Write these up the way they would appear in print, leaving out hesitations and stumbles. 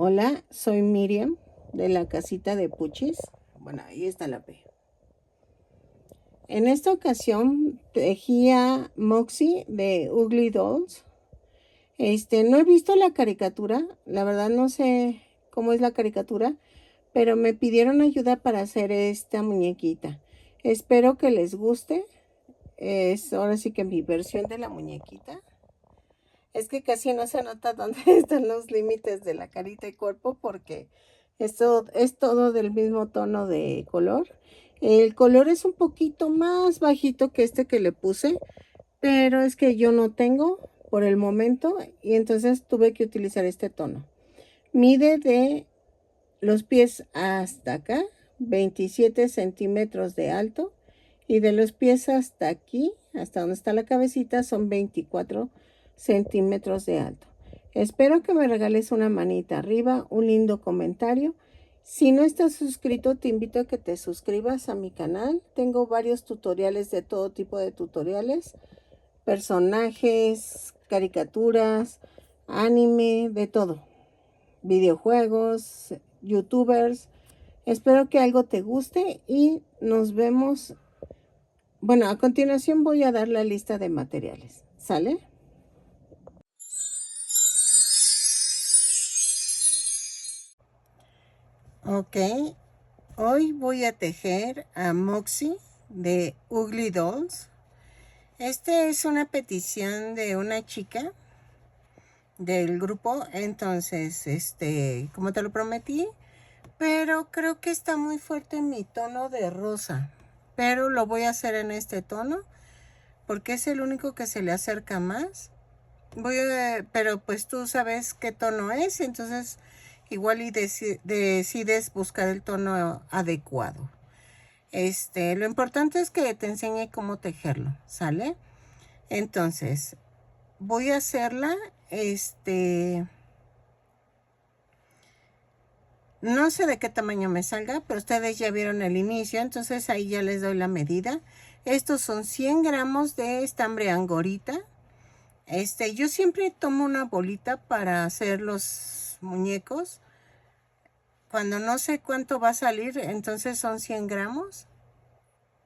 Hola, soy Miriam de la casita de Puchis. Bueno, ahí está la P. En esta ocasión tejía Moxie de Ugly Dolls. No he visto la caricatura, la verdad no sé cómo es la caricatura, pero me pidieron ayuda para hacer esta muñequita. Espero que les guste. Es ahora sí que mi versión de la muñequita. Es que casi no se nota dónde están los límites de la carita y cuerpo porque esto es todo del mismo tono de color. El color es un poquito más bajito que este que le puse, pero es que yo no tengo por el momento y entonces tuve que utilizar este tono. Mide de los pies hasta acá 27 centímetros de alto y de los pies hasta aquí, hasta donde está la cabecita, son 24 centímetros de alto. Espero que me regales una manita arriba, un lindo comentario. Si no estás suscrito, te invito a que te suscribas a mi canal. Tengo varios tutoriales de todo tipo de tutoriales, personajes, caricaturas, anime, de todo, videojuegos, youtubers. Espero que algo te guste y nos vemos. Bueno, a continuación voy a dar la lista de materiales. ¿Sale? Ok, hoy voy a tejer a Moxie de Ugly Dolls. Es una petición de una chica del grupo, entonces, como te lo prometí, pero creo que está muy fuerte mi tono de rosa, pero lo voy a hacer en este tono porque es el único que se le acerca más. Pero pues tú sabes qué tono es, entonces igual y decides buscar el tono adecuado. Lo importante es que te enseñe cómo tejerlo, ¿sale? Entonces, voy a hacerla, no sé de qué tamaño me salga, pero ustedes ya vieron el inicio, entonces ahí ya les doy la medida. Estos son 100 gramos de estambre angorita. Yo siempre tomo una bolita para hacer los muñecos. Cuando no sé cuánto va a salir, entonces son 100 gramos.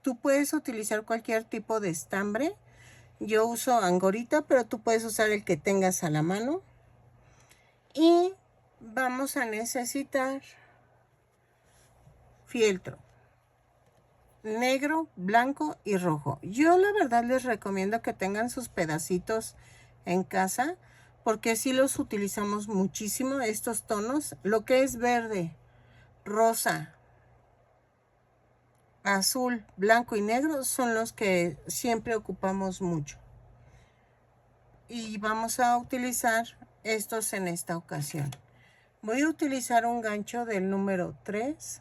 Tú puedes utilizar cualquier tipo de estambre. Yo uso angorita, pero tú puedes usar el que tengas a la mano. Y vamos a necesitar fieltro negro, blanco y rojo. Yo la verdad les recomiendo que tengan sus pedacitos en casa porque sí los utilizamos muchísimo estos tonos. Lo que es verde, rosa, azul, blanco y negro son los que siempre ocupamos mucho. Y vamos a utilizar estos en esta ocasión. Voy a utilizar un gancho del número 3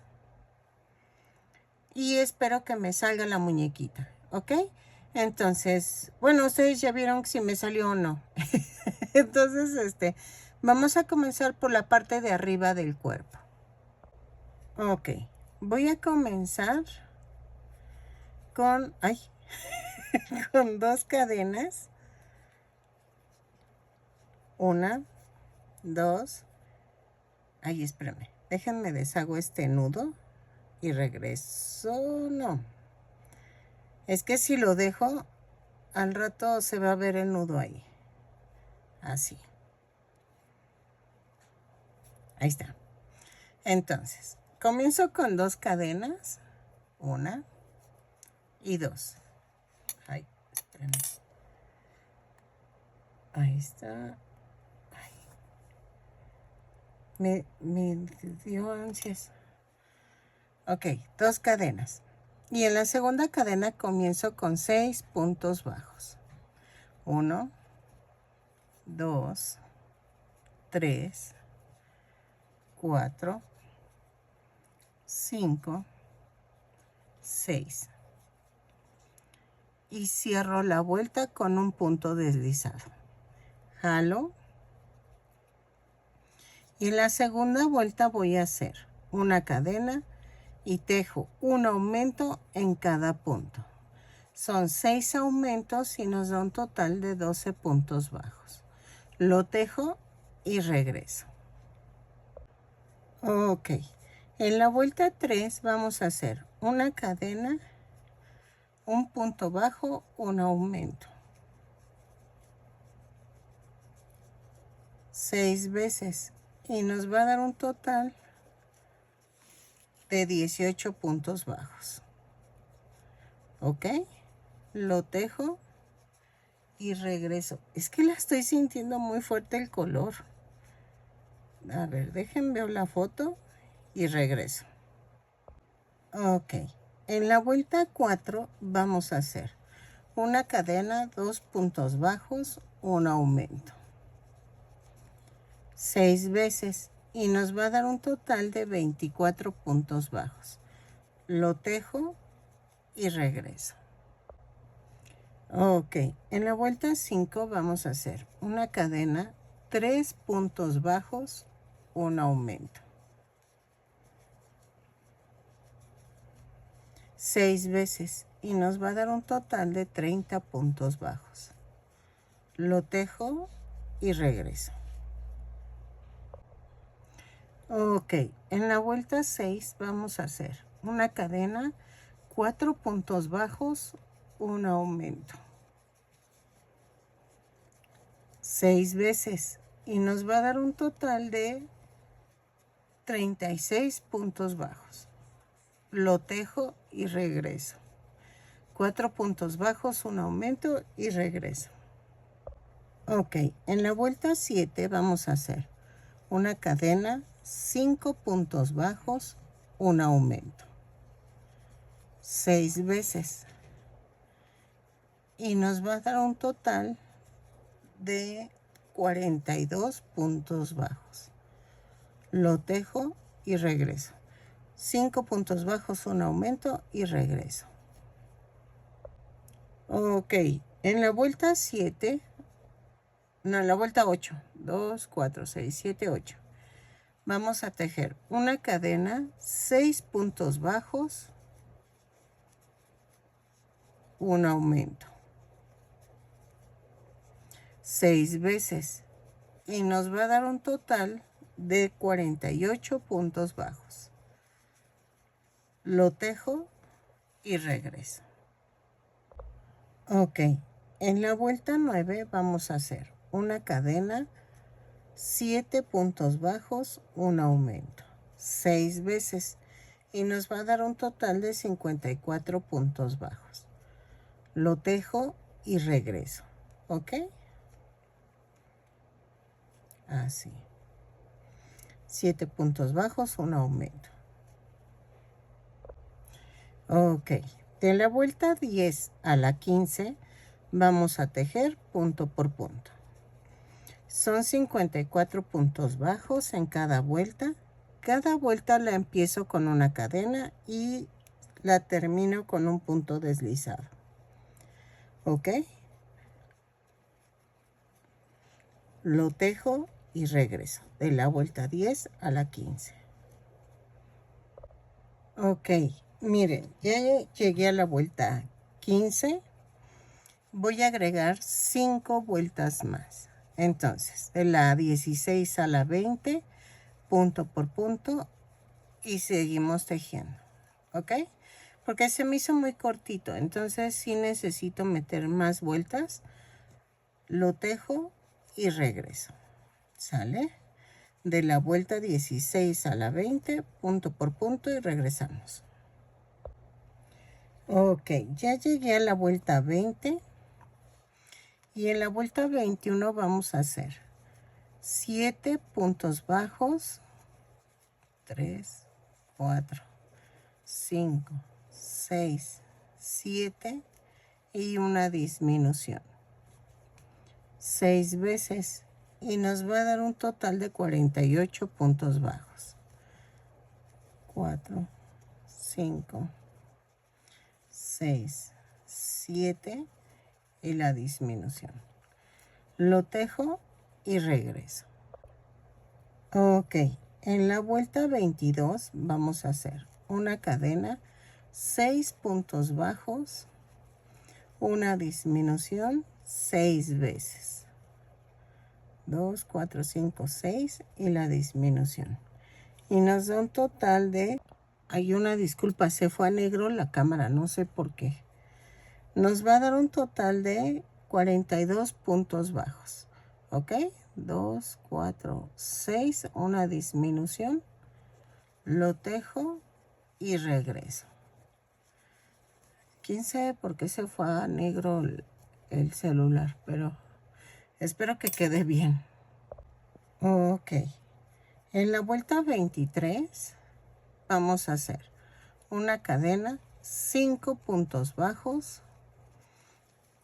y espero que me salga la muñequita, ¿ok? Entonces, bueno, ustedes ya vieron si me salió o no. Entonces, vamos a comenzar por la parte de arriba del cuerpo. Ok, voy a comenzar con, con 2 cadenas. 1, 2, espérame, déjenme deshago este nudo y regreso. No, es que si lo dejo, al rato se va a ver el nudo ahí. Así. Ahí está. Entonces, comienzo con 2 cadenas. 1 y 2. Espérenme. Ahí está. Me dio ansias. Ok, 2 cadenas. Y en la segunda cadena comienzo con 6 puntos bajos. 1, 2, 3, 4, 5, 6. Y cierro la vuelta con un punto deslizado. Jalo. Y en la segunda vuelta voy a hacer una cadena y tejo un aumento en cada punto. Son 6 aumentos y nos da un total de 12 puntos bajos. Lo tejo y regreso. Ok, en la vuelta 3 vamos a hacer una cadena, un punto bajo, un aumento. 6 veces y nos va a dar un total de 18 puntos bajos. Ok, lo tejo y regreso. Es que la estoy sintiendo muy fuerte el color. A ver, déjenme ver la foto y regreso. Ok, en la vuelta 4 vamos a hacer una cadena, 2 puntos bajos, un aumento. 6 veces y nos va a dar un total de 24 puntos bajos. Lo tejo y regreso. Ok, en la vuelta 5 vamos a hacer una cadena, 3 puntos bajos, un aumento. 6 veces y nos va a dar un total de 30 puntos bajos. Lo tejo y regreso. Ok, en la vuelta 6 vamos a hacer una cadena, 4 puntos bajos, un aumento. 6 veces y nos va a dar un total de 36 puntos bajos. Lo tejo y regreso. 4 puntos bajos, un aumento y regreso. Ok, en la vuelta 7 vamos a hacer una cadena, 5 puntos bajos, un aumento. 6 veces y nos va a dar un total de 42 puntos bajos. Lo tejo y regreso. 5 puntos bajos, un aumento y regreso. Ok, en la vuelta 7, no, en la vuelta 8, 2, 4, 6, 7, 8. Vamos a tejer una cadena, 6 puntos bajos, un aumento. 6 veces y nos va a dar un total de 48 puntos bajos. Lo tejo y regreso. Ok, en la vuelta 9 vamos a hacer una cadena, 7 puntos bajos, un aumento. 6 veces y nos va a dar un total de 54 puntos bajos. Lo tejo y regreso. ¿Ok? Así. 7 puntos bajos, un aumento. Ok, de la vuelta 10 a la 15 vamos a tejer punto por punto. Son 54 puntos bajos en cada vuelta. Cada vuelta la empiezo con una cadena y la termino con un punto deslizado. ¿Ok? Lo tejo y regreso de la vuelta 10 a la 15. Ok, miren, ya llegué a la vuelta 15. Voy a agregar 5 vueltas más. Entonces, de la 16 a la 20, punto por punto, y seguimos tejiendo. ¿Ok? Porque se me hizo muy cortito, entonces sí necesito meter más vueltas. Lo tejo y regreso. ¿Sale? De la vuelta 16 a la 20, punto por punto, y regresamos. Ok, ya llegué a la vuelta 20. Y en la vuelta 21 vamos a hacer 7 puntos bajos, 3, 4, 5, 6, 7 y una disminución. 6 veces y nos va a dar un total de 48 puntos bajos. 4, 5, 6, 7 y la disminución. Lo tejo y regreso. Ok, en la vuelta 22 vamos a hacer una cadena, 6 puntos bajos, una disminución 6 veces. 2, 4, 5, 6 y la disminución. y nos da un total de, hay una disculpa, se fue a negro la cámara, no sé por qué. Nos va a dar un total de 42 puntos bajos. ¿Ok? 2, 4, 6, una disminución. Lo tejo y regreso. Quién sabe por qué se fue a negro el celular, pero espero que quede bien. Ok. En la vuelta 23 vamos a hacer una cadena, 5 puntos bajos,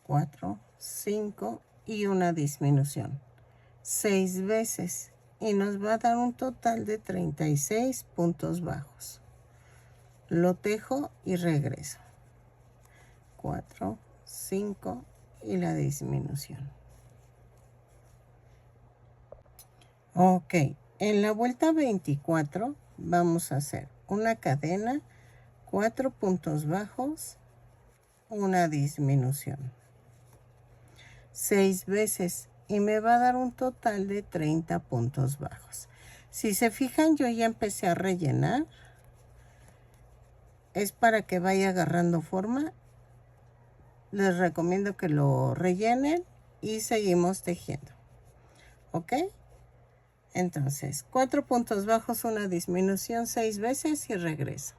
4, 5 y una disminución. 6 veces y nos va a dar un total de 36 puntos bajos. Lo tejo y regreso. 4, 5 y la disminución. Ok, en la vuelta 24 vamos a hacer una cadena, 4 puntos bajos, una disminución. 6 veces y me va a dar un total de 30 puntos bajos. Si se fijan, yo ya empecé a rellenar. Es para que vaya agarrando forma. Les recomiendo que lo rellenen y seguimos tejiendo. ¿Ok? Entonces, 4 puntos bajos, una disminución, 6 veces y regreso.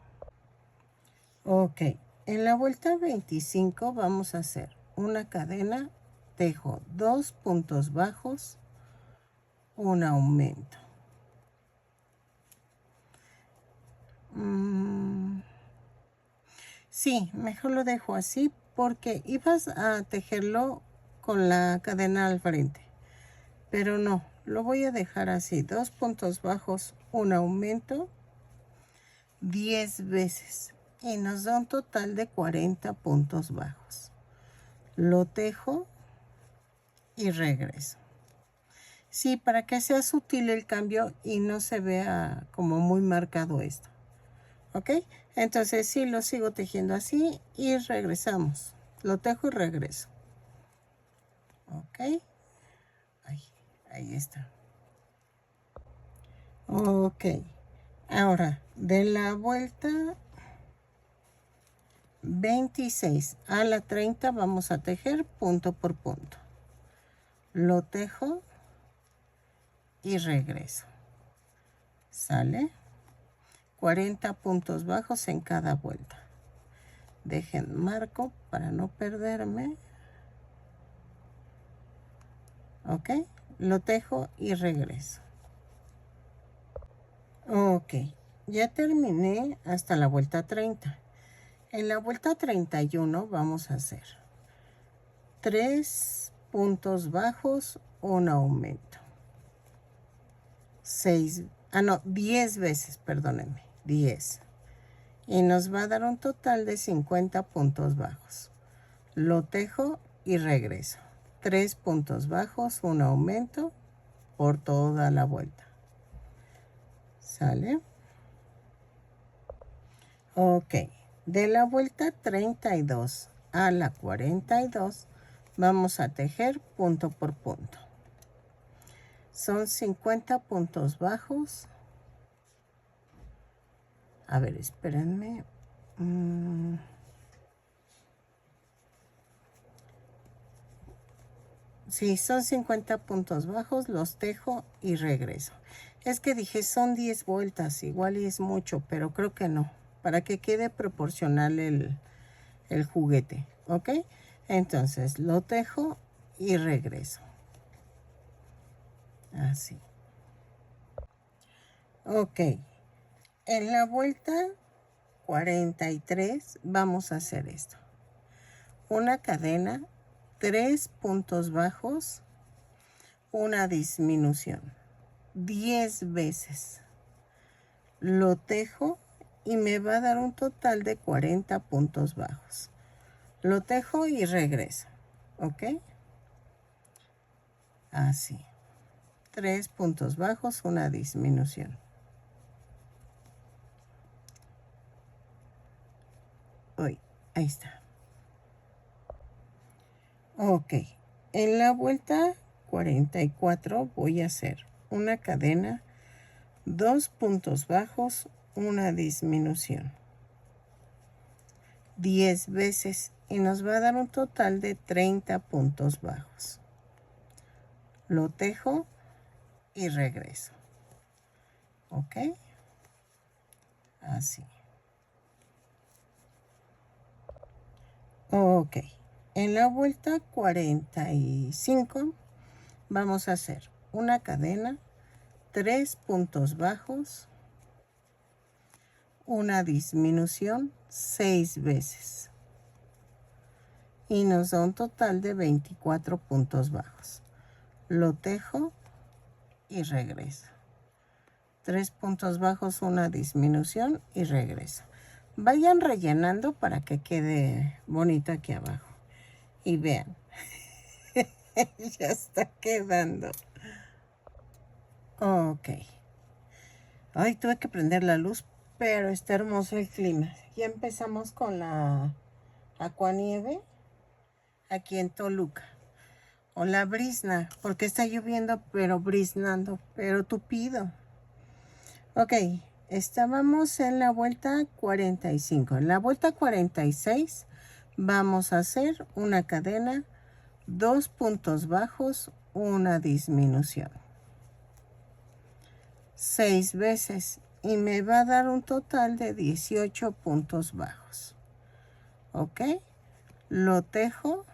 Ok, en la vuelta 25 vamos a hacer una cadena, tejo 2 puntos bajos, un aumento. Sí, mejor lo dejo así porque ibas a tejerlo con la cadena al frente. Pero no, lo voy a dejar así. 2 puntos bajos, un aumento, 10 veces. Y nos da un total de 40 puntos bajos. Lo tejo y regreso. Sí, para que sea sutil el cambio y no se vea como muy marcado esto. ¿Ok? Entonces sí, lo sigo tejiendo así y regresamos. Lo tejo y regreso. ¿Ok? Ahí está. Ok. Ahora, de la vuelta 26 a la 30 vamos a tejer punto por punto. Lo tejo y regreso. ¿Sale? 40 puntos bajos en cada vuelta. Dejen marco para no perderme. Ok, lo tejo y regreso. Ok, ya terminé hasta la vuelta 30. En la vuelta 31 vamos a hacer 3 puntos bajos, un aumento. 10 veces, perdónenme, 10. Y nos va a dar un total de 50 puntos bajos. Lo tejo y regreso. 3 puntos bajos, un aumento por toda la vuelta. ¿Sale? Ok, de la vuelta 32 a la 42 vamos a tejer punto por punto. Son 50 puntos bajos. A ver, espérenme. Sí, son 50 puntos bajos, los tejo y regreso. Es que dije son 10 vueltas, igual y es mucho, pero creo que no. Para que quede proporcional el juguete, ¿ok? Entonces lo tejo y regreso. Así. Ok. En la vuelta 43 vamos a hacer esto. Una cadena, 3 puntos bajos, una disminución. 10 veces. Lo tejo y me va a dar un total de 40 puntos bajos. Lo tejo y regreso. ¿Ok? Así. 3 puntos bajos, una disminución. Uy, ahí está. Ok. En la vuelta 44 voy a hacer una cadena, 2 puntos bajos, una disminución, 10 veces y nos va a dar un total de 30 puntos bajos. Lo tejo y regreso. ¿Ok? Así. Ok. En la vuelta 45 vamos a hacer una cadena, 3 puntos bajos, una disminución 6 veces y nos da un total de 24 puntos bajos. Lo tejo y regreso. 3 puntos bajos, una disminución y regreso. Vayan rellenando para que quede bonito aquí abajo. Y vean, ya está quedando. Ok. Ay, tuve que prender la luz, pero está hermoso el clima. Ya empezamos con la acuanieve aquí en Toluca. O la brizna, porque está lloviendo, pero briznando, pero tupido. Ok, estábamos en la vuelta 45. En la vuelta 46 vamos a hacer una cadena, 2 puntos bajos, una disminución. 6 veces y me va a dar un total de 18 puntos bajos. Ok, lo tejo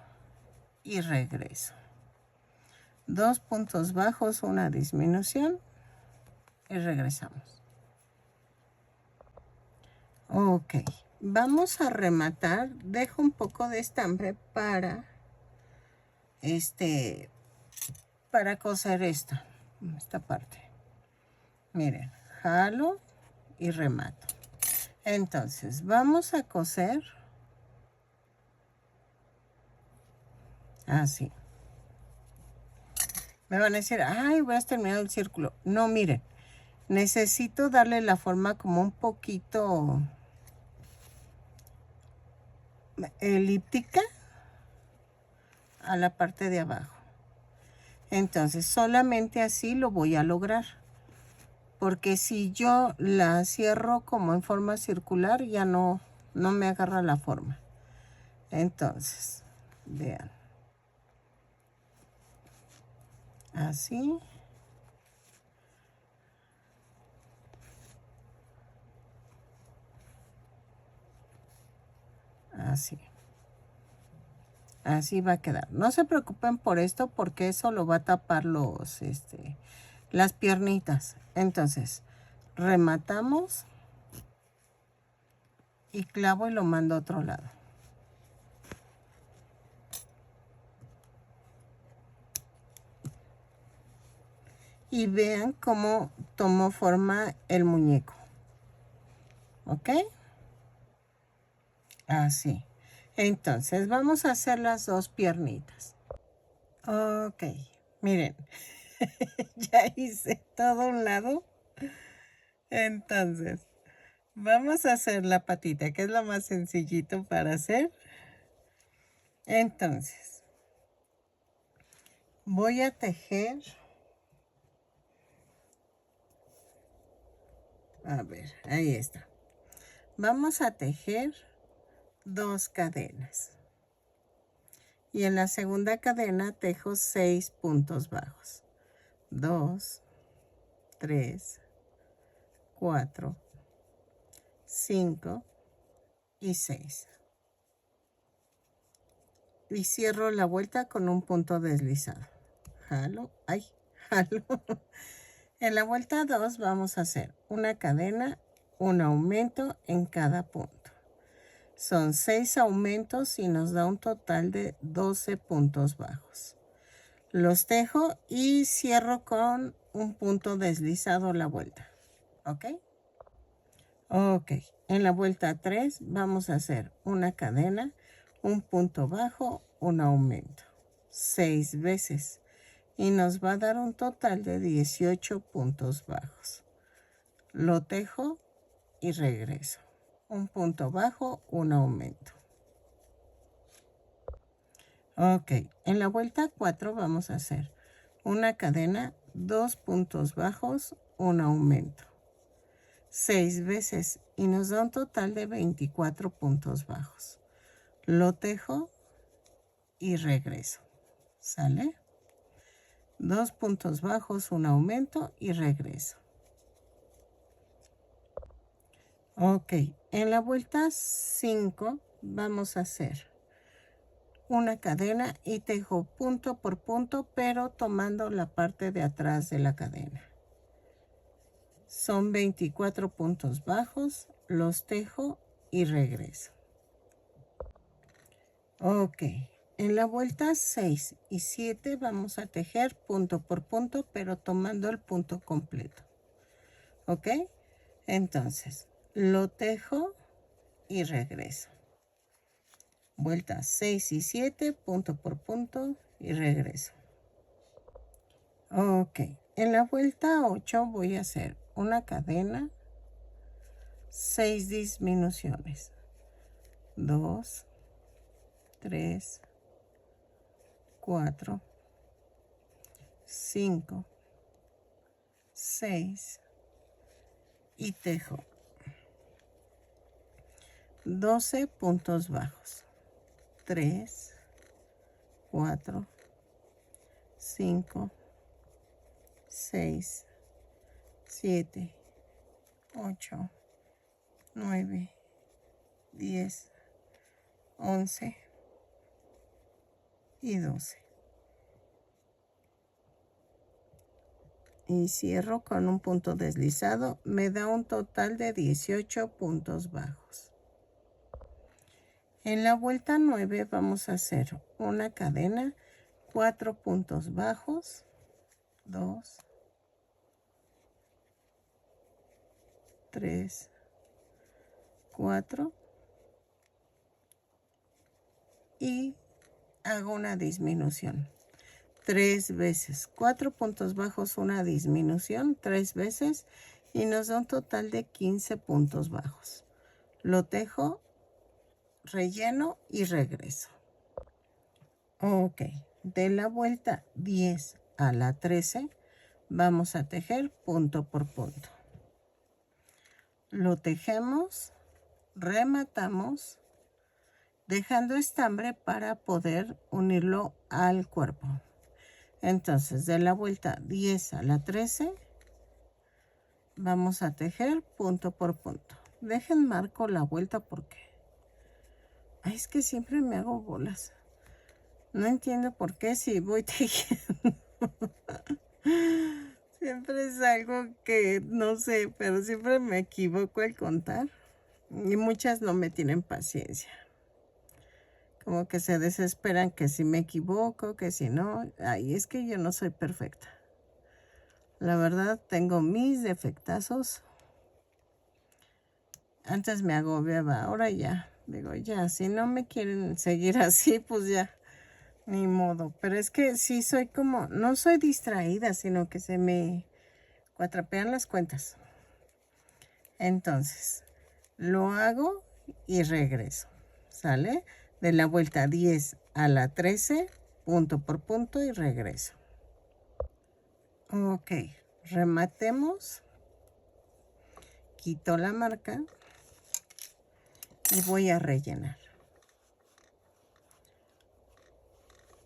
y regreso. 2 puntos bajos, una disminución y regresamos. Ok, vamos a rematar. Dejo un poco de estambre para coser esta parte. Miren, jalo y remato. Entonces vamos a coser así. Me van a decir, ay, voy a terminar el círculo. No, miren, necesito darle la forma como un poquito elíptica a la parte de abajo. Entonces solamente así lo voy a lograr, porque si yo la cierro como en forma circular ya no me agarra la forma. Entonces vean, así, así. Así va a quedar. No se preocupen por esto porque eso lo va a tapar las piernitas. Entonces, rematamos y clavo y lo mando a otro lado. Y vean cómo tomó forma el muñeco. ¿Ok? Así. Entonces, vamos a hacer las dos piernitas. Ok. Miren. Ya hice todo un lado. Entonces, vamos a hacer la patita, que es lo más sencillito para hacer. Entonces, voy a tejer. A ver, ahí está. Vamos a tejer 2 cadenas. Y en la segunda cadena tejo 6 puntos bajos. 2, 3, 4, 5 y 6. Y cierro la vuelta con un punto deslizado. Jalo, ay, jalo. En la vuelta 2 vamos a hacer una cadena, un aumento en cada punto. Son 6 aumentos y nos da un total de 12 puntos bajos. Los tejo y cierro con un punto deslizado la vuelta. ¿Ok? Ok. En la vuelta 3 vamos a hacer una cadena, un punto bajo, un aumento. 6 veces. Y nos va a dar un total de 18 puntos bajos. Lo tejo y regreso. Un punto bajo, un aumento. Ok, en la vuelta 4 vamos a hacer una cadena, 2 puntos bajos, un aumento. 6 veces y nos da un total de 24 puntos bajos. Lo tejo y regreso. ¿Sale? 2 puntos bajos, un aumento y regreso. Ok, en la vuelta 5 vamos a hacer una cadena y tejo punto por punto, pero tomando la parte de atrás de la cadena. Son 24 puntos bajos, los tejo y regreso. Ok, en la vuelta 6 y 7 vamos a tejer punto por punto, pero tomando el punto completo. Ok, entonces lo tejo y regreso. Vuelta 6 y 7, punto por punto y regreso. Ok, en la vuelta 8 voy a hacer una cadena, 6 disminuciones, 2, 3, 4, 5, 6 y tejo 12 puntos bajos, 3, 4, 5, 6, 7, 8, 9, 10, 11 y 12. Y cierro con un punto deslizado, me da un total de 18 puntos bajos. En la vuelta 9 vamos a hacer una cadena, 4 puntos bajos, 2, 3, 4 y hago una disminución 3 veces, 4 puntos bajos, una disminución 3 veces y nos da un total de 15 puntos bajos. Lo tejo, relleno y regreso. Ok, de la vuelta 10 a la 13 vamos a tejer punto por punto. Lo tejemos, rematamos, dejando estambre para poder unirlo al cuerpo. Entonces, de la vuelta 10 a la 13, vamos a tejer punto por punto. Dejen marco la vuelta porque es que siempre me hago bolas. No entiendo por qué si voy tejiendo. Siempre es algo que no sé, pero siempre me equivoco al contar. Y muchas no me tienen paciencia. Como que se desesperan que si me equivoco, que si no. Ay, es que yo no soy perfecta. La verdad, tengo mis defectazos. Antes me agobiaba, ahora ya. Digo, ya, si no me quieren seguir así, pues ya, ni modo. Pero es que sí soy como, no soy distraída, sino que se me cuatrapean las cuentas. Entonces, lo hago y regreso. ¿Sale? De la vuelta 10 a la 13, punto por punto y regreso. Ok, rematemos. Quito la marca y voy a rellenar.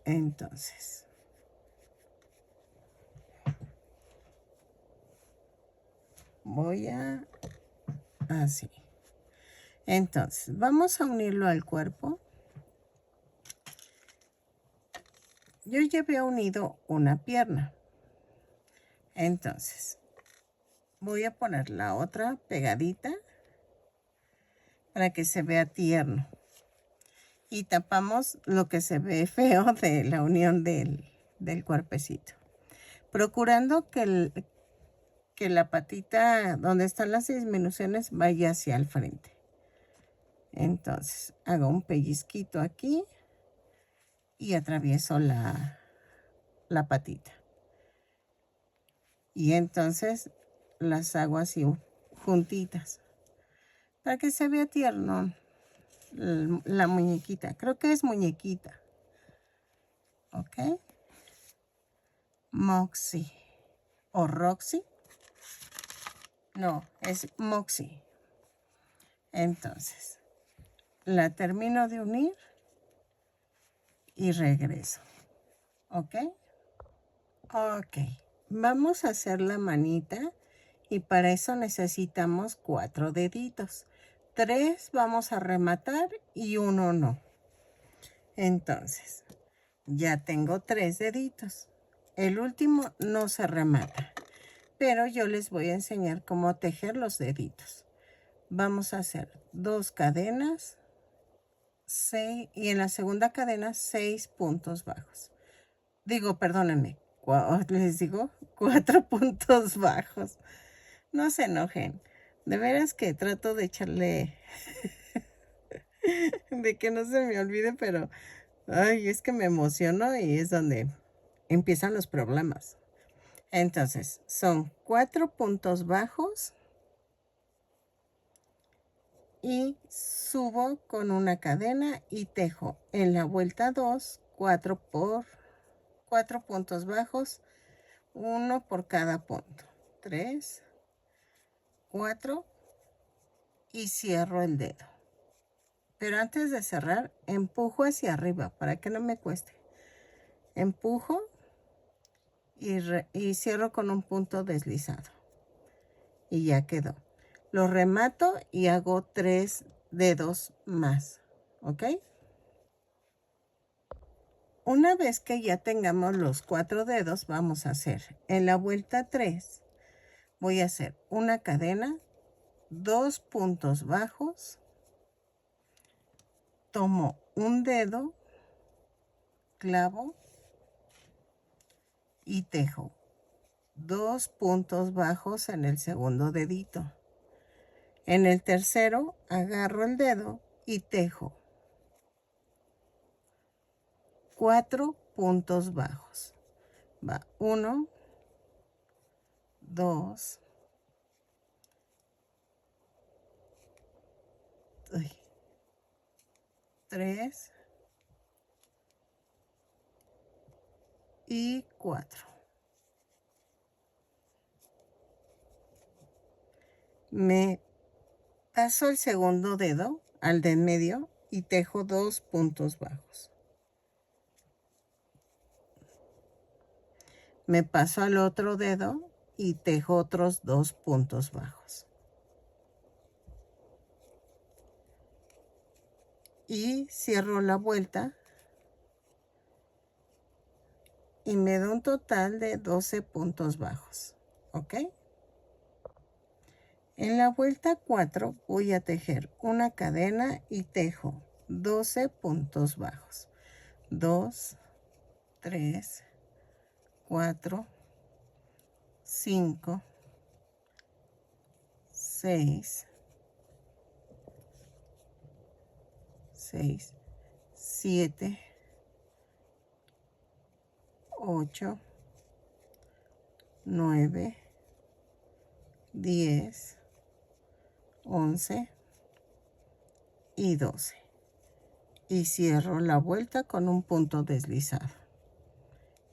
Entonces, voy a así. Entonces, vamos a unirlo al cuerpo. Yo ya había unido una pierna. Entonces, voy a poner la otra pegadita para que se vea tierno. Y tapamos lo que se ve feo de la unión del cuerpecito. Procurando que la patita donde están las disminuciones vaya hacia el frente. Entonces, hago un pellizquito aquí y atravieso la patita. Y entonces las hago así juntitas para que se vea tierno la muñequita. Creo que es muñequita. Ok. Moxie o Roxy. No, es Moxie. Entonces, la termino de unir y regreso. ¿Ok? Ok. Vamos a hacer la manita y para eso necesitamos 4 deditos. 3 vamos a rematar y 1 no. Entonces, ya tengo 3 deditos. El último no se remata, pero yo les voy a enseñar cómo tejer los deditos. Vamos a hacer 2 cadenas, 6 y en la segunda cadena 6 puntos bajos. Digo, perdónenme, les digo 4 puntos bajos. No se enojen. De veras que trato de echarle de que no se me olvide, pero ay, es que me emociono y es donde empiezan los problemas. Entonces, son 4 puntos bajos y subo con una cadena y tejo en la vuelta 2, 4 puntos bajos, 1 por cada punto. 3, 4 y cierro el dedo. Pero antes de cerrar, empujo hacia arriba para que no me cueste. Empujo y cierro con un punto deslizado. Y ya quedó. Lo remato y hago 3 dedos más. ¿Ok? Una vez que ya tengamos los 4 dedos, vamos a hacer en la vuelta 3. Voy a hacer una cadena, 2 puntos bajos. Tomo un dedo, clavo y tejo 2 puntos bajos en el segundo dedito. En el tercero agarro el dedo y tejo 4 puntos bajos. Va 1, 2, 3 y 4. Me paso el segundo dedo al de en medio y tejo 2 puntos bajos. Me paso al otro dedo y tejo otros 2 puntos bajos. Y cierro la vuelta y me da un total de 12 puntos bajos. ¿Ok? En la vuelta 4 voy a tejer una cadena y tejo 12 puntos bajos. 2, 3, 4, 5, 6, 7, 8, 9, 10, 11 y 12. Y cierro la vuelta con un punto deslizado.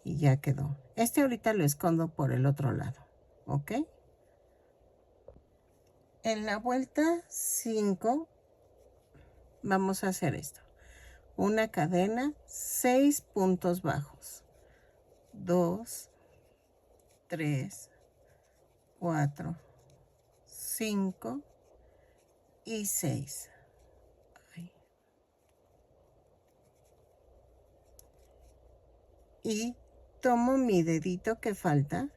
Y ya quedó. Este ahorita lo escondo por el otro lado. ¿Ok? En la vuelta 5 vamos a hacer esto. Una cadena, 6 puntos bajos. 2, 3, 4, 5 y 6. Y tomo mi dedito que falta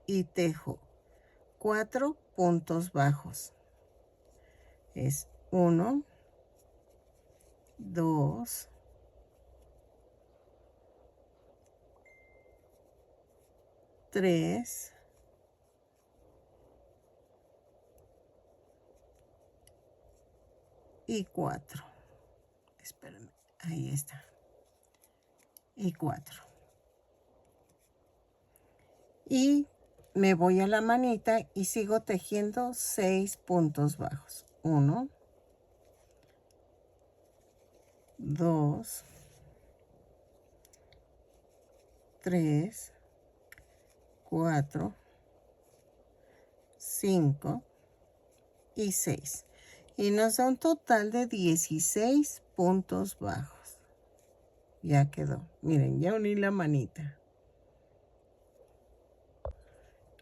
y tejo 4 puntos bajos. Es 1, 2, 3, 4. Espérenme, ahí está. Y 4. Y me voy a la manita y sigo tejiendo 6 puntos bajos. 1, 2, 3, 4, 5 y 6. Y nos da un total de 16 puntos bajos. Ya quedó. Miren, ya uní la manita.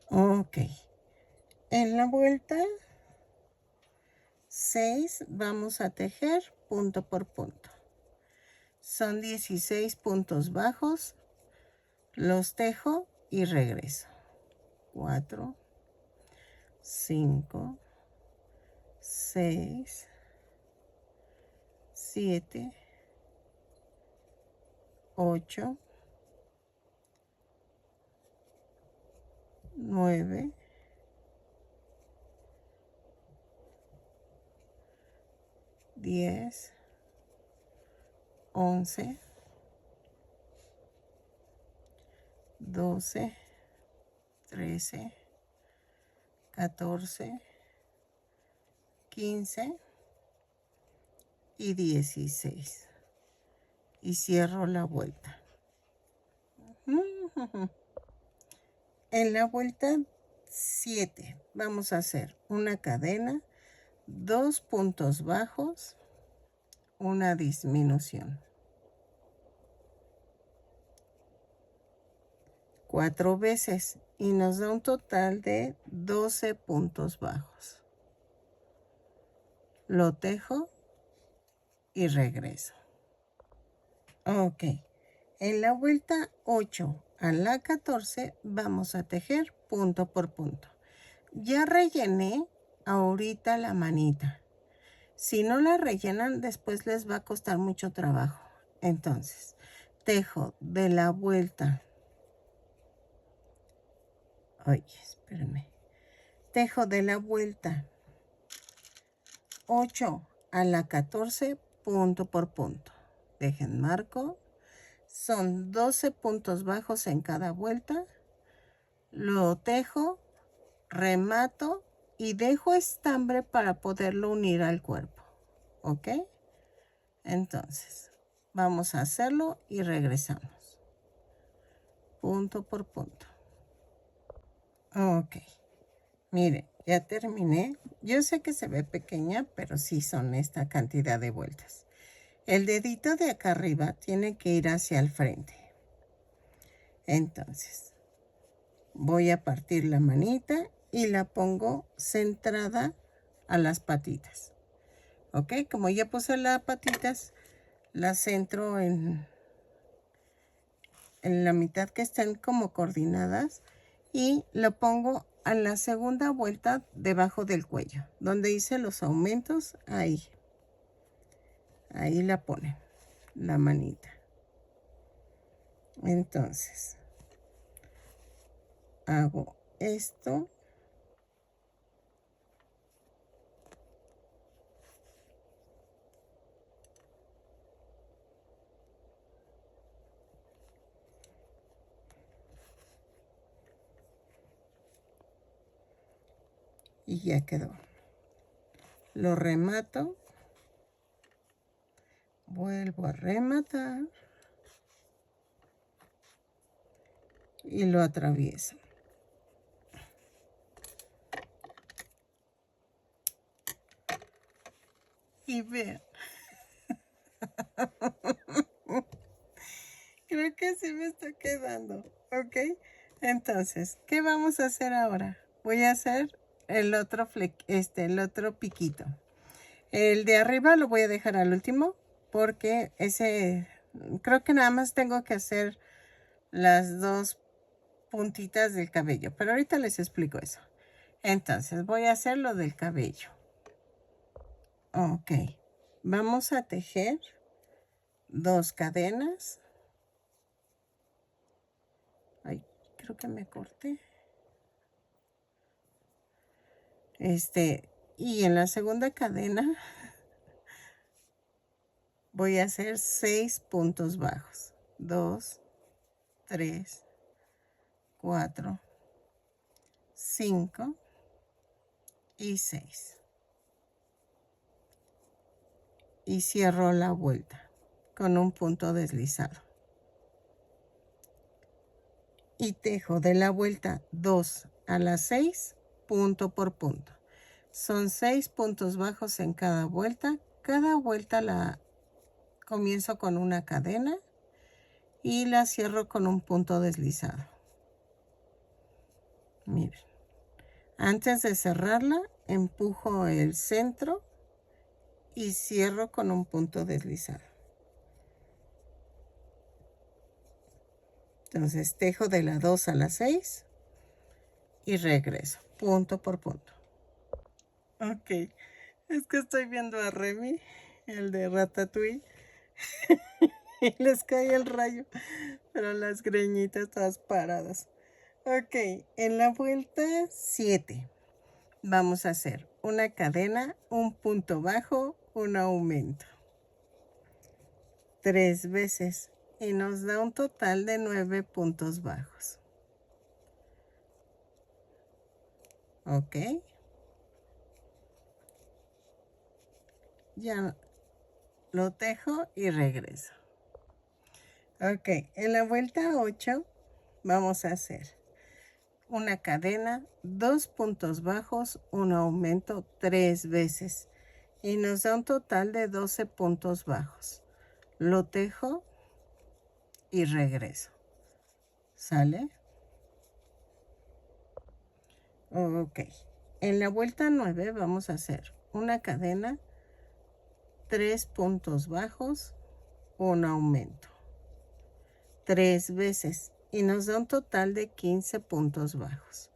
Ok. En la vuelta 6 vamos a tejer punto por punto. Son 16 puntos bajos. Los tejo y regreso. 4, 5, 6, 7, 8, 9, 10, 11, 12, 13, 14, 15 y 16. Y cierro la vuelta. En la vuelta 7 vamos a hacer una cadena, 2 puntos bajos, una disminución. 4 veces y nos da un total de 12 puntos bajos. Lo tejo y regreso. Ok. En la vuelta 8 a la 14 vamos a tejer punto por punto. Ya rellené ahorita la manita. Si no la rellenan, después les va a costar mucho trabajo. Entonces, tejo de la vuelta. Ay, espérenme. Tejo de la vuelta 8 a la 14 punto por punto. Dejen marco. Son 12 puntos bajos en cada vuelta. Lo tejo, remato y dejo estambre para poderlo unir al cuerpo. ¿Ok? Entonces, vamos a hacerlo y regresamos. Punto por punto. Ok. Miren, ya terminé. Yo sé que se ve pequeña, pero sí son esta cantidad de vueltas. El dedito de acá arriba tiene que ir hacia el frente. Entonces, voy a partir la manita y la pongo centrada a las patitas. ¿Ok? Como ya puse las patitas, las centro en la mitad que están como coordinadas y lo pongo a la segunda vuelta debajo del cuello. Donde hice los aumentos, ahí. Ahí la ponen, la manita. Entonces, hago esto. Y ya quedó. Lo remato. Vuelvo a rematar. Y lo atravieso. Y vean. Creo que sí me está quedando. ¿Ok? Entonces, ¿qué vamos a hacer ahora? Voy a hacer el otro el otro piquito. El de arriba lo voy a dejar al último porque ese creo que nada más tengo que hacer las dos puntitas del cabello, pero ahorita les explico eso. Entonces voy a hacer lo del cabello. Ok, vamos a tejer 2 cadenas. Ay, creo que me corté. Y en la segunda cadena voy a hacer 6 puntos bajos. 2, 3, 4, 5 y 6. Y cierro la vuelta con un punto deslizado. Y tejo de la vuelta 2 a la 6 punto por punto. Son 6 puntos bajos en cada vuelta. Cada vuelta la comienzo con una cadena y la cierro con un punto deslizado. Miren, antes de cerrarla, empujo el centro y cierro con un punto deslizado. Entonces tejo de la 2 a la 6 y regreso, punto por punto. Ok, es que estoy viendo a Remy, el de Ratatouille, y les cae el rayo, pero las greñitas todas paradas. Ok, en la vuelta 7 vamos a hacer una cadena, un punto bajo, un aumento. 3 veces y nos da un total de 9 puntos bajos. Ok. Ya lo tejo y regreso. Ok, en la vuelta 8 vamos a hacer una cadena, 2 puntos bajos, un aumento 3 veces y nos da un total de 12 puntos bajos. Lo tejo y regreso. ¿Sale? Ok. En la vuelta 9 vamos a hacer una cadena, 3 puntos bajos, un aumento. 3 veces y nos da un total de 15 puntos bajos.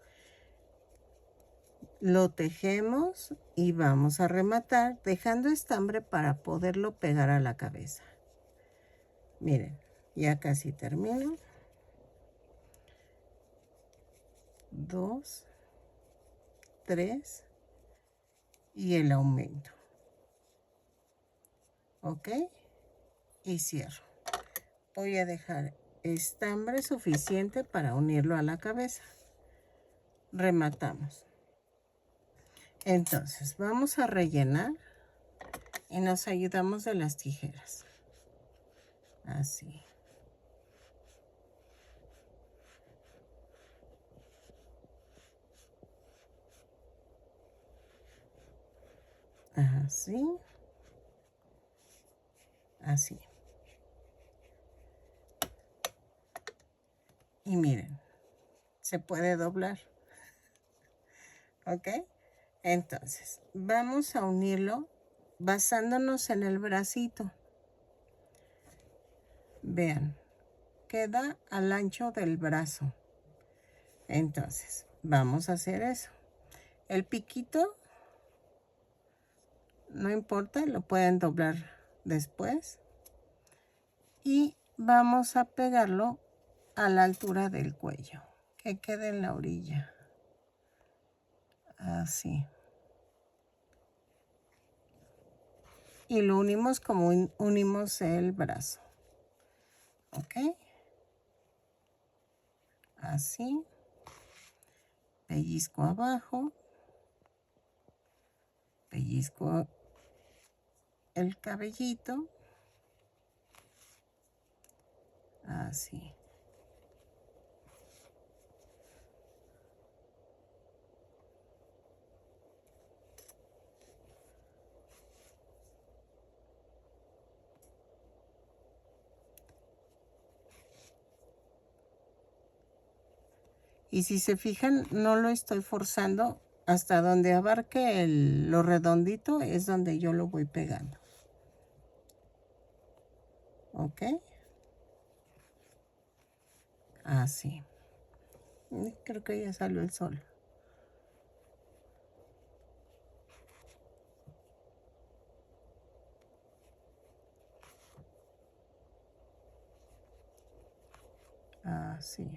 Lo tejemos y vamos a rematar dejando estambre para poderlo pegar a la cabeza. Miren, ya casi termino. 2, 3 y el aumento. Ok, y cierro. Voy a dejar estambre suficiente para unirlo a la cabeza. Rematamos. Entonces vamos a rellenar y nos ayudamos de las tijeras. Así. Así. Así. Y miren, se puede doblar. ¿Ok? Entonces, vamos a unirlo basándonos en el bracito. Vean, queda al ancho del brazo. Entonces, vamos a hacer eso. El piquito, no importa, lo pueden doblar después. Y vamos a pegarlo a la altura del cuello, que quede en la orilla. Así. Y lo unimos como unimos el brazo. ¿Ok? Así. Pellizco abajo. Pellizco el cabellito. Así. Y si se fijan, no lo estoy forzando. Hasta donde abarque lo redondito es donde yo lo voy pegando. ¿Ok? Así. Creo que ya salió el sol. Así.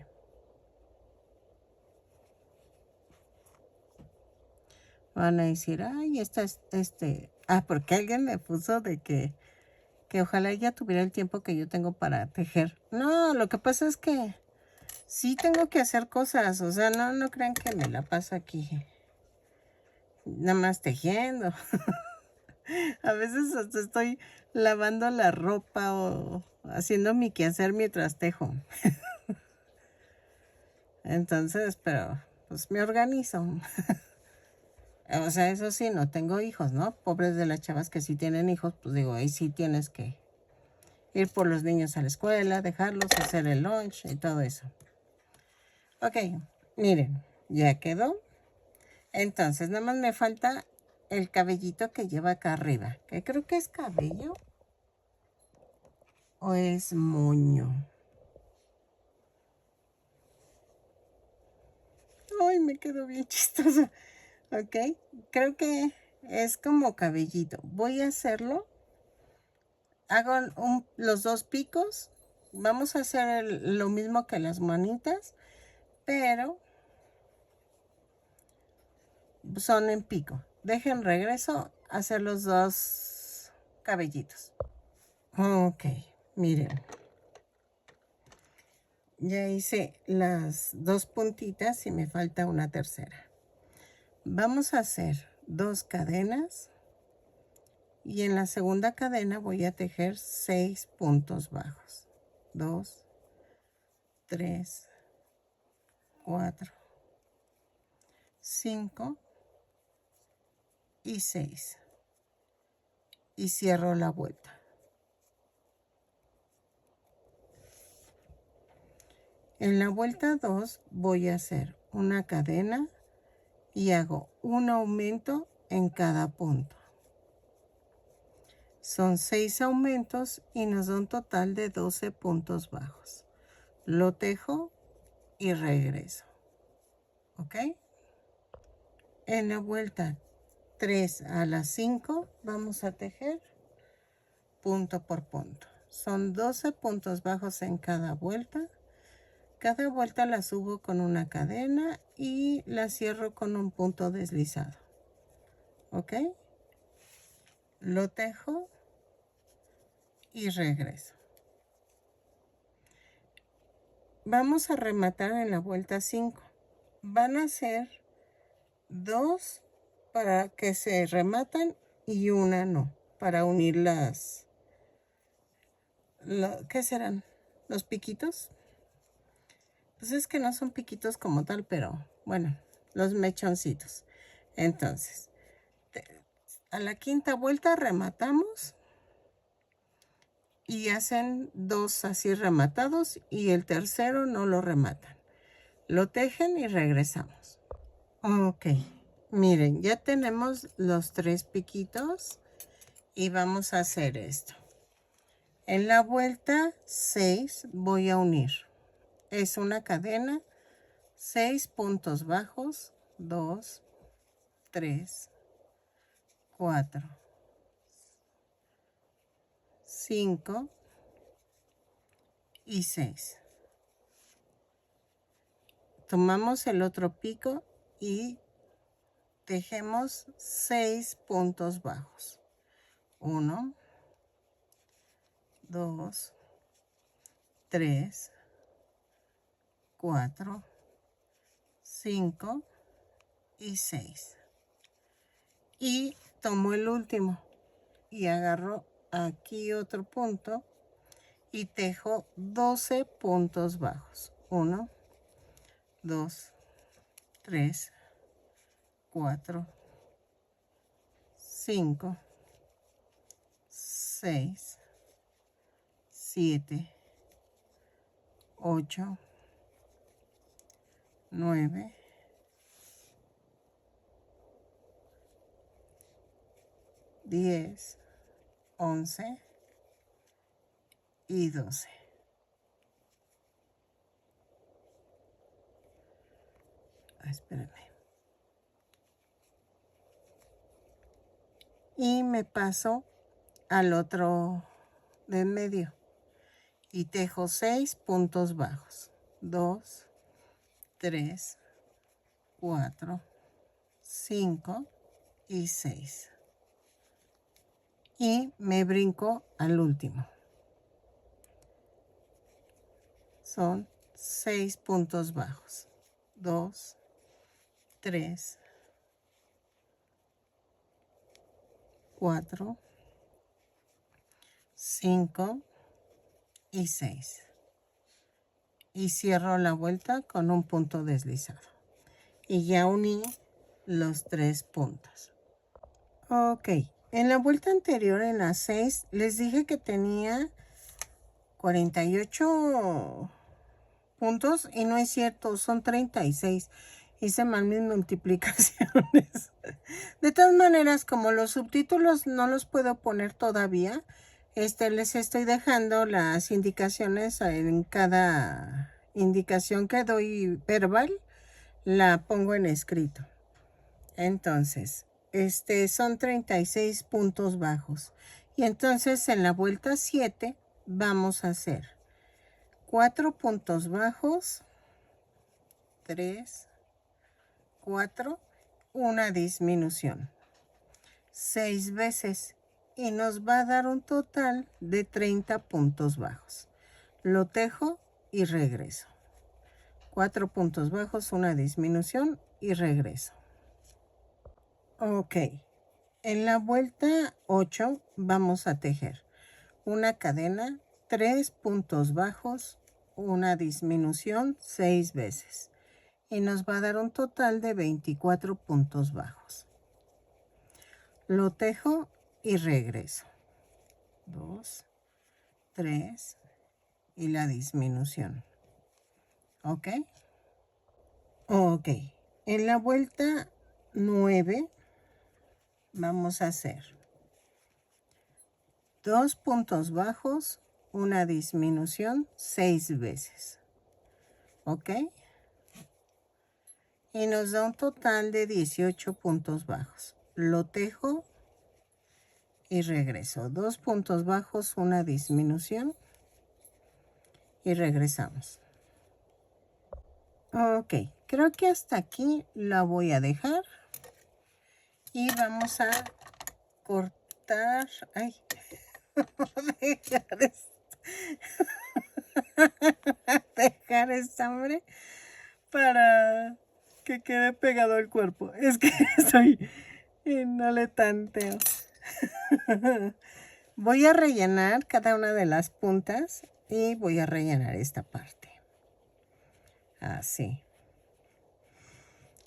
Van a decir, ay, esta es, porque alguien me puso de que ojalá ella tuviera el tiempo que yo tengo para tejer. No, lo que pasa es que sí tengo que hacer cosas, o sea, no crean que me la paso aquí nada más tejiendo. A veces hasta estoy lavando la ropa o haciendo mi quehacer mientras tejo. Entonces, pero pues me organizo. O sea, eso sí, no tengo hijos, ¿no? Pobres de las chavas que sí tienen hijos, pues digo, ahí sí tienes que ir por los niños a la escuela, dejarlos, hacer el lunch y todo eso. Ok, miren, ya quedó. Entonces, nada más me falta el cabellito que lleva acá arriba, que creo que es cabello o es moño. Ay, me quedó bien chistoso. Ok, creo que es como cabellito. Voy a hacerlo. Hago los dos picos. Vamos a hacer lo mismo que las manitas, pero son en pico. Dejen regreso a hacer los dos cabellitos. Ok, miren. Ya hice las dos puntitas y me falta una tercera. Vamos a hacer 2 cadenas y en la segunda cadena voy a tejer 6 puntos bajos. 2, 3, 4, 5 y 6. Y cierro la vuelta. En la vuelta 2 voy a hacer una cadena y hago un aumento en cada punto. Son 6 aumentos y nos da un total de 12 puntos bajos. Lo tejo y regreso. ¿Ok? En la vuelta 3 a las 5 vamos a tejer punto por punto. Son 12 puntos bajos en cada vuelta. Cada vuelta la subo con una cadena y la cierro con un punto deslizado. ¿Ok? Lo tejo y regreso. Vamos a rematar en la vuelta 5. Van a ser 2 para que se rematan y una no, para unir ¿qué serán? ¿Los piquitos? Pues es que no son piquitos como tal, pero bueno, los mechoncitos. Entonces, a la quinta vuelta rematamos y hacen 2 así rematados y el tercero no lo rematan. Lo tejen y regresamos. Ok, miren, ya tenemos los 3 piquitos y vamos a hacer esto. En la vuelta 6 voy a unir. Es una cadena, 6 puntos bajos, 2, 3, 4, 5 y 6. Tomamos el otro pico y tejemos 6 puntos bajos. 1, 2, 3, 4, 5 y 6. Y tomo el último y agarro aquí otro punto y tejo 12 puntos bajos. 1, 2, 3, 4, 5, 6, 7, 8, 9, 10, 11 y 12. Espérenme. Y me paso al otro de en medio y tejo 6 puntos bajos. 2, 3, 4, 5 y 6. Y me brinco al último. Son 6 puntos bajos. 2, 3, 4, 5 y 6. Y cierro la vuelta con un punto deslizado. y ya uní los 3 puntos. Ok, en la vuelta anterior, en la 6, les dije que tenía 48 puntos y no es cierto, son 36. Hice mal mis multiplicaciones. De todas maneras, como los subtítulos no los puedo poner todavía, les estoy dejando las indicaciones en cada indicación que doy verbal, la pongo en escrito. Entonces, son 36 puntos bajos. Y entonces en la vuelta 7 vamos a hacer 4 puntos bajos, 3, 4, una disminución, 6 veces y nos va a dar un total de 30 puntos bajos. Lo tejo y regreso. 4 puntos bajos, una disminución y regreso. Ok, en la vuelta 8 vamos a tejer una cadena, 3 puntos bajos, una disminución 6 veces y nos va a dar un total de 24 puntos bajos. Lo tejo y regreso. 2, 3 y la disminución. ¿Ok? Ok. En la vuelta 9 vamos a hacer 2 puntos bajos, una disminución 6 veces. ¿Ok? Y nos da un total de 18 puntos bajos. Lo tejo y regreso. 2 puntos bajos, una disminución y regresamos. Ok, creo que hasta aquí la voy a dejar y vamos a cortar. Ay, dejar esta hambre para que quede pegado al cuerpo. Es que estoy y no le tanteo. Voy a rellenar cada una de las puntas y voy a rellenar esta parte. Así.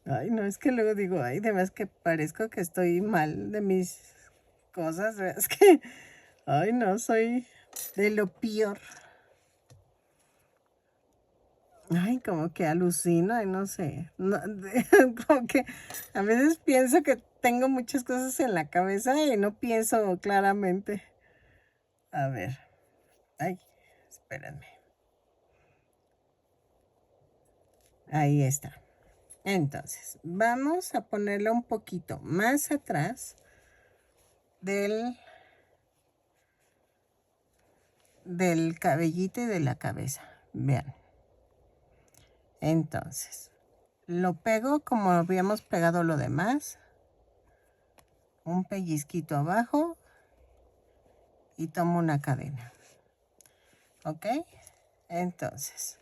Ay, no, es que luego digo, ay, de más que parezco que estoy mal de mis cosas. Es que, ay, no, soy de lo peor. Ay, como que alucino, ay, no sé. No, como que a veces pienso que tengo muchas cosas en la cabeza y no pienso claramente. A ver. Ay, espérenme. Ahí está. Entonces, vamos a ponerla un poquito más atrás del cabellito y de la cabeza. Vean. Entonces, lo pego como habíamos pegado lo demás. Un pellizquito abajo y tomo una cadena. ¿Ok? Entonces,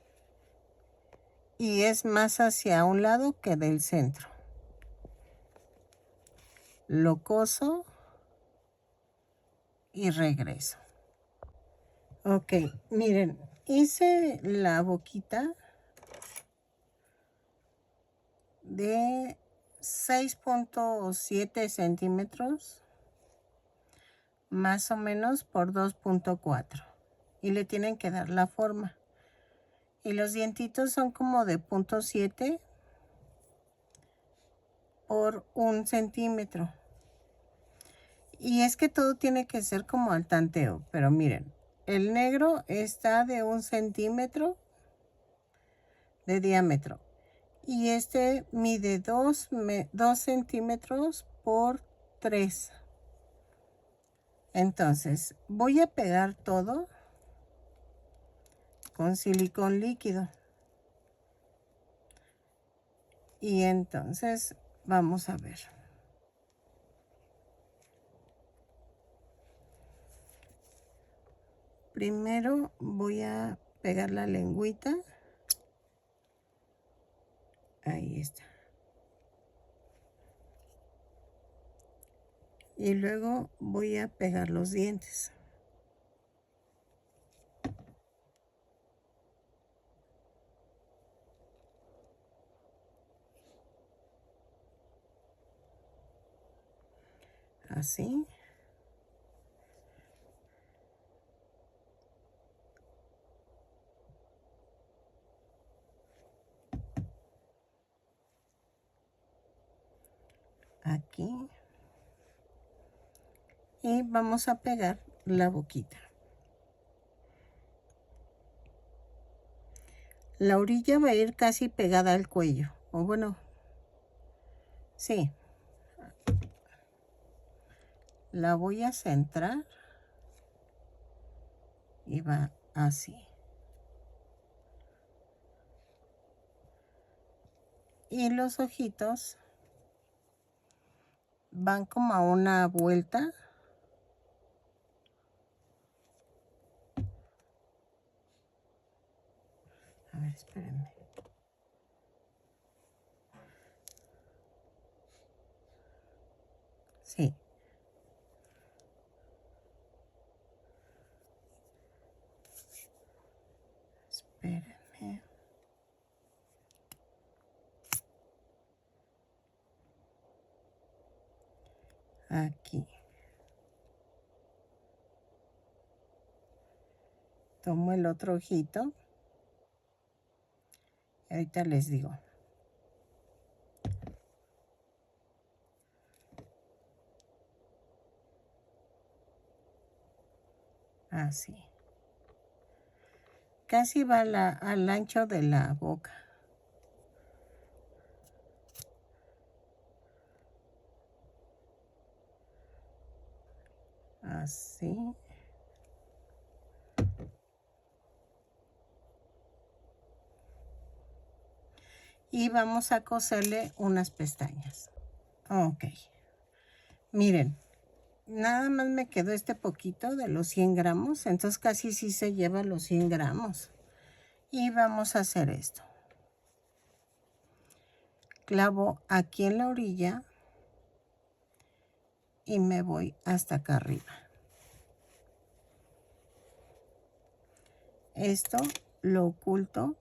y es más hacia un lado que del centro. Lo coso y regreso. Ok, miren, hice la boquita de 6.7 centímetros, más o menos por 2.4. Y le tienen que dar la forma. Y los dientitos son como de 0.7 por 1 centímetro. Y es que todo tiene que ser como al tanteo. Pero miren, el negro está de 1 centímetro de diámetro. Y este mide 2 centímetros por 3. Entonces, voy a pegar todo con silicón líquido. Y entonces, vamos a ver. Primero voy a pegar la lengüita. Ahí está. Y luego voy a pegar los dientes. así. Aquí. Y vamos a pegar la boquita. La orilla va a ir casi pegada al cuello. O bueno, sí. La voy a centrar. Y va así. Y los ojitos van como a una vuelta. A ver, espérenme. Sí. Espérenme. Aquí. Tomo el otro ojito. Y ahorita les digo. Así. Casi va al ancho de la boca. Así. Y vamos a coserle unas pestañas. Ok. Miren, nada más me quedó este poquito de los 100 gramos. Entonces casi sí se lleva los 100 gramos. Y vamos a hacer esto. Clavo aquí en la orilla. Y me voy hasta acá arriba. Esto lo oculto.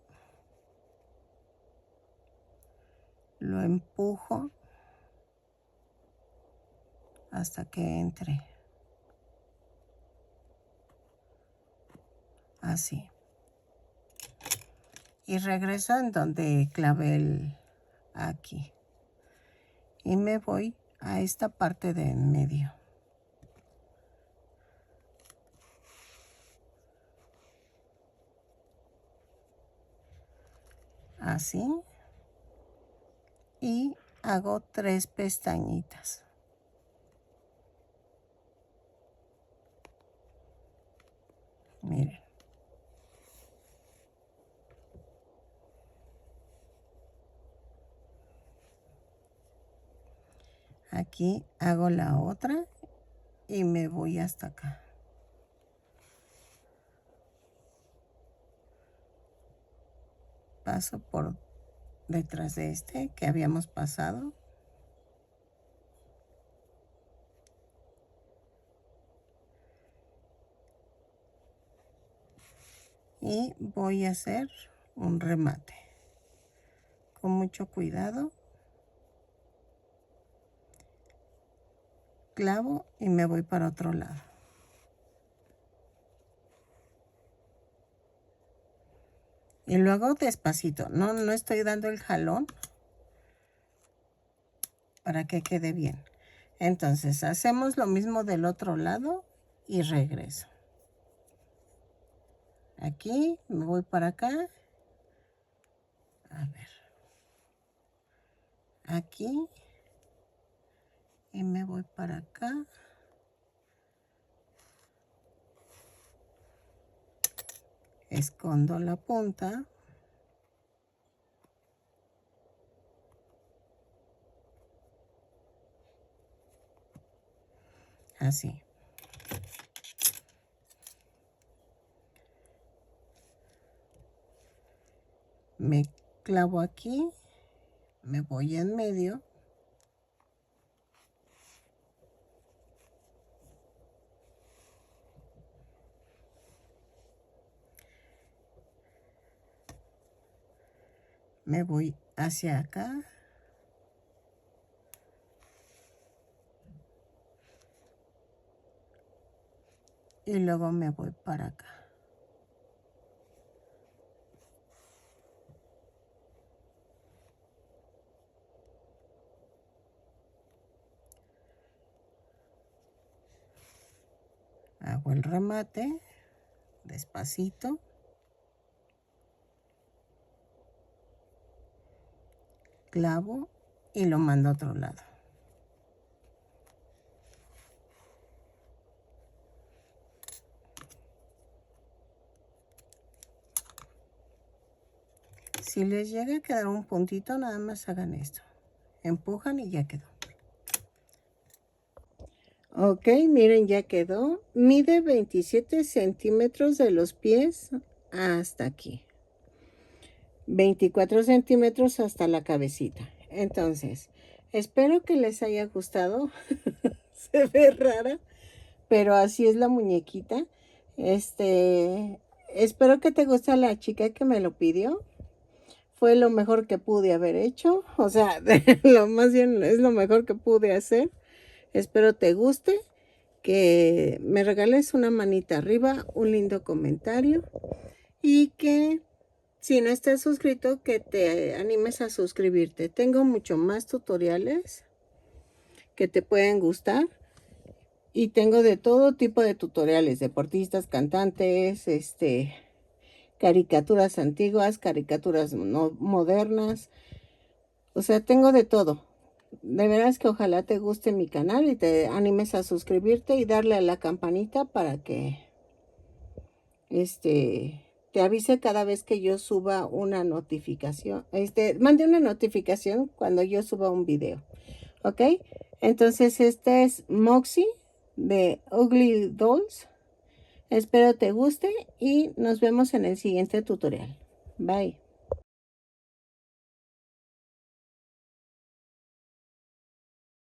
Lo empujo hasta que entre. Así. Y regreso en donde clavé el aquí. Y me voy a esta parte de en medio. Así. Y hago 3 pestañitas. Miren. Aquí hago la otra y me voy hasta acá. Paso por detrás de este que habíamos pasado. Y voy a hacer un remate. Con mucho cuidado. Clavo y me voy para otro lado. Y luego despacito. No estoy dando el jalón para que quede bien. Entonces hacemos lo mismo del otro lado y regreso. Aquí me voy para acá. A ver. Aquí. Y me voy para acá. Escondo la punta. Así. Me clavo aquí. Me voy en medio. Me voy hacia acá. y luego me voy para acá. Hago el remate despacito. Clavo y lo mando a otro lado. Si les llega a quedar un puntito, nada más hagan esto. Empujan y ya quedó. Ok, miren, ya quedó. Mide 27 centímetros de los pies hasta aquí. 24 centímetros hasta la cabecita. Entonces, espero que les haya gustado. Se ve rara, pero así es la muñequita. Espero que te guste la chica que me lo pidió. Fue lo mejor que pude haber hecho. O sea, lo más bien es lo mejor que pude hacer. Espero te guste. Que me regales una manita arriba, un lindo comentario. Y que si no estás suscrito, que te animes a suscribirte. Tengo mucho más tutoriales que te pueden gustar. Y tengo de todo tipo de tutoriales. Deportistas, cantantes, caricaturas antiguas, caricaturas modernas. O sea, tengo de todo. De veras que ojalá te guste mi canal y te animes a suscribirte y darle a la campanita para que te avise cada vez que yo suba una notificación. Mande una notificación cuando yo suba un video. ¿Ok? Entonces, este es Moxie de Ugly Dolls. Espero te guste y nos vemos en el siguiente tutorial. Bye.